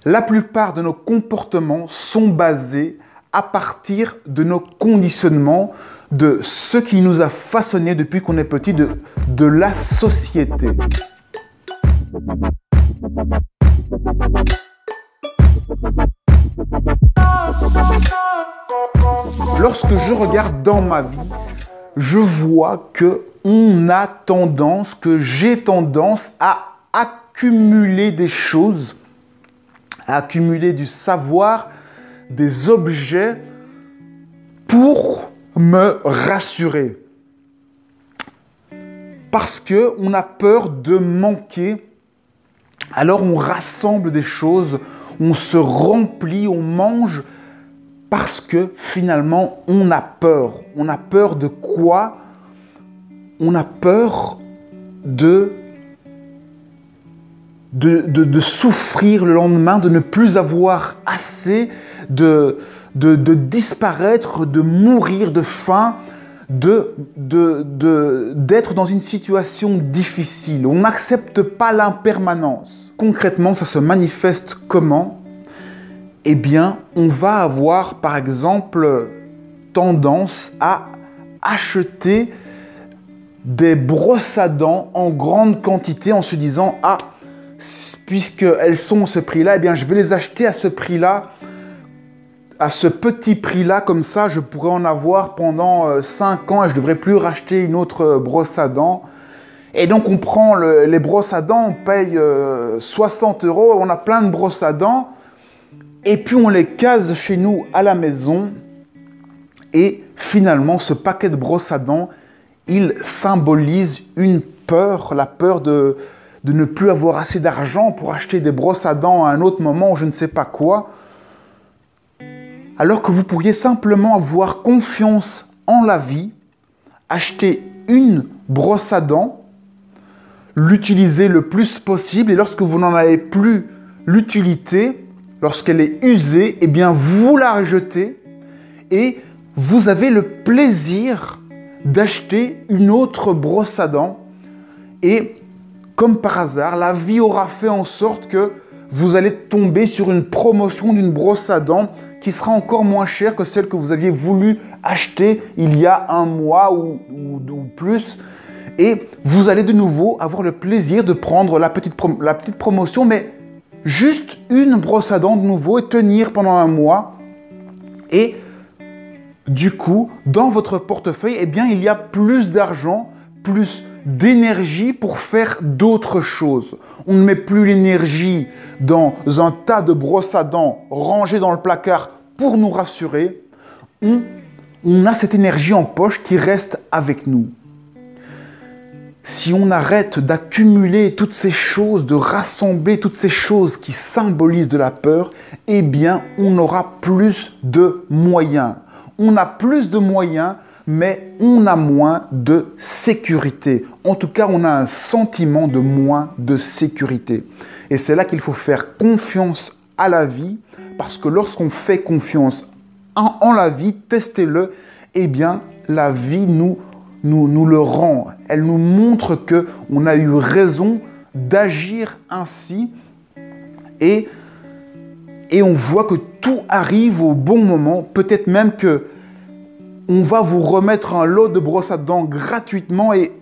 La plupart de nos comportements sont basés à partir de nos conditionnements, de ce qui nous a façonné depuis qu'on est petit, de la société. Lorsque je regarde dans ma vie, je vois que j'ai tendance à accumuler des choses, à accumuler du savoir, des objets pour me rassurer. Parce qu'on a peur de manquer, alors on rassemble des choses, on se remplit, on mange, parce que finalement on a peur. On a peur de quoi? On a peur de souffrir le lendemain, de ne plus avoir assez, de disparaître, de mourir de faim, d'être dans une situation difficile. On n'accepte pas l'impermanence. Concrètement, ça se manifeste comment? Eh bien, on va avoir, par exemple, tendance à acheter des brosses à dents en grande quantité en se disant « Ah, puisqu'elles sont à ce prix-là, eh bien, je vais les acheter à ce prix-là, à ce petit prix-là, comme ça, je pourrais en avoir pendant 5 ans et je ne devrais plus racheter une autre brosse à dents. » Et donc, on prend les brosses à dents, on paye 60 €, on a plein de brosses à dents, et puis on les case chez nous à la maison, et finalement, ce paquet de brosses à dents, il symbolise une peur, la peur de ne plus avoir assez d'argent pour acheter des brosses à dents à un autre moment ou je ne sais pas quoi. Alors que vous pourriez simplement avoir confiance en la vie, acheter une brosse à dents, l'utiliser le plus possible et lorsque vous n'en avez plus l'utilité, lorsqu'elle est usée, eh bien vous la rejetez et vous avez le plaisir d'acheter une autre brosse à dents et comme par hasard, la vie aura fait en sorte que vous allez tomber sur une promotion d'une brosse à dents qui sera encore moins chère que celle que vous aviez voulu acheter il y a un mois ou plus. Et vous allez de nouveau avoir le plaisir de prendre la petite promotion, mais juste une brosse à dents de nouveau et tenir pendant un mois. Et du coup, dans votre portefeuille, eh bien, il y a plus d'argent, plus d'énergie pour faire d'autres choses. On ne met plus l'énergie dans un tas de brosses à dents rangées dans le placard pour nous rassurer. On a cette énergie en poche qui reste avec nous. Si on arrête d'accumuler toutes ces choses, de rassembler toutes ces choses qui symbolisent de la peur, eh bien, on aura plus de moyens. On a plus de moyens, mais on a moins de sécurité. En tout cas, on a un sentiment de moins de sécurité. Et c'est là qu'il faut faire confiance à la vie, parce que lorsqu'on fait confiance en la vie, testez-le, eh bien, la vie nous le rend. Elle nous montre qu'on a eu raison d'agir ainsi et on voit que tout arrive au bon moment. Peut-être même que on va vous remettre un lot de brosses à dents gratuitement et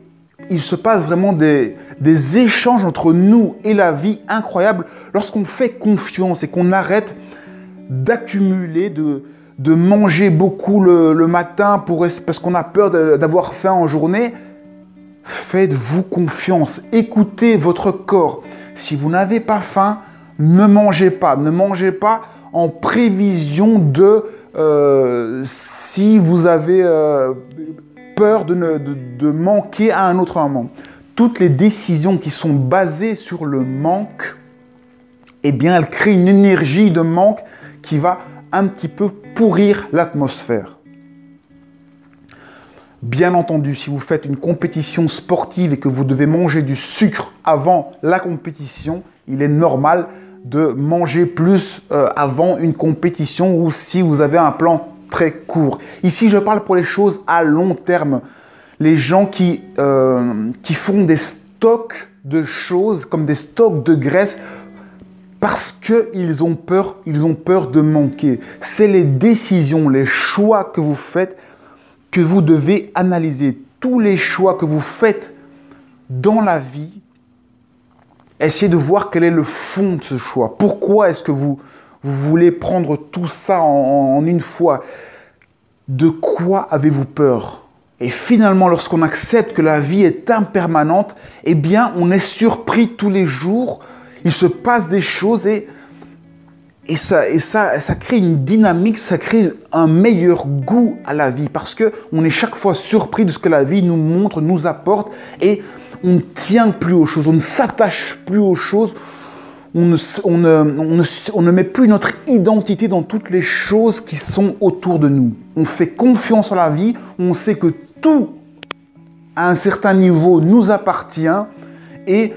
il se passe vraiment des échanges entre nous et la vie incroyables lorsqu'on fait confiance et qu'on arrête d'accumuler, de manger beaucoup le matin parce qu'on a peur d'avoir faim en journée. Faites-vous confiance, écoutez votre corps. Si vous n'avez pas faim, ne mangez pas. Ne mangez pas en prévision de si vous avez peur de manquer à un autre moment. Toutes les décisions qui sont basées sur le manque, eh bien, elles créent une énergie de manque qui va un petit peu pourrir l'atmosphère. Bien entendu, si vous faites une compétition sportive et que vous devez manger du sucre avant la compétition, il est normal de manger plus avant une compétition ou si vous avez un plan très court. Ici, je parle pour les choses à long terme. Les gens qui font des stocks de choses comme des stocks de graisse parce qu'ils ont peur de manquer. C'est les décisions, les choix que vous faites que vous devez analyser. Tous les choix que vous faites dans la vie, essayez de voir quel est le fond de ce choix. Pourquoi est-ce que vous voulez prendre tout ça en une fois? De quoi avez-vous peur? Et finalement, lorsqu'on accepte que la vie est impermanente, eh bien, on est surpris tous les jours. Il se passe des choses et ça crée une dynamique, ça crée un meilleur goût à la vie parce qu'on est chaque fois surpris de ce que la vie nous montre, nous apporte et on ne tient plus aux choses, on ne s'attache plus aux choses, on ne met plus notre identité dans toutes les choses qui sont autour de nous. On fait confiance en la vie, on sait que tout, à un certain niveau, nous appartient et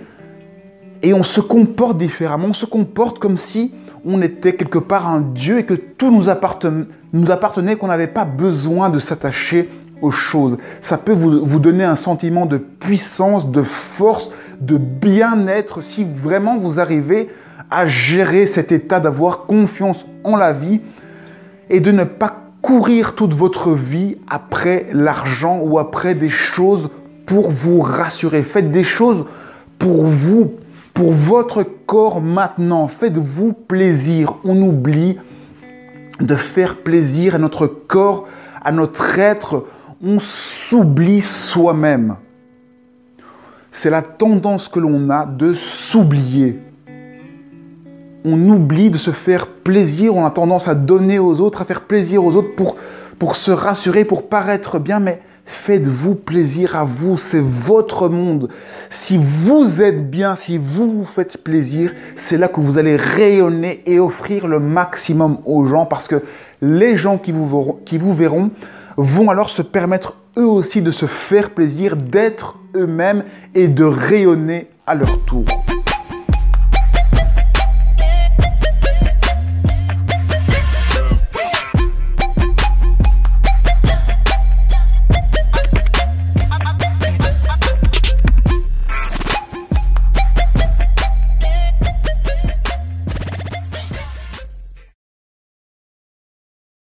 on se comporte différemment. On se comporte comme si on était quelque part un Dieu et que tout nous appartenait, qu'on n'avait pas besoin de s'attacher aux choses. Ça peut vous donner un sentiment de puissance, de force, de bien-être si vraiment vous arrivez à gérer cet état d'avoir confiance en la vie et de ne pas courir toute votre vie après l'argent ou après des choses pour vous rassurer. Faites des choses pour vous, pour votre corps maintenant. Faites-vous plaisir. On oublie de faire plaisir à notre corps, à notre être. On s'oublie soi-même. C'est la tendance que l'on a de s'oublier. On oublie de se faire plaisir, on a tendance à donner aux autres, à faire plaisir aux autres pour se rassurer, pour paraître bien, mais faites-vous plaisir à vous, c'est votre monde. Si vous êtes bien, si vous vous faites plaisir, c'est là que vous allez rayonner et offrir le maximum aux gens parce que les gens qui vous verront vont alors se permettre eux aussi de se faire plaisir, d'être eux-mêmes et de rayonner à leur tour.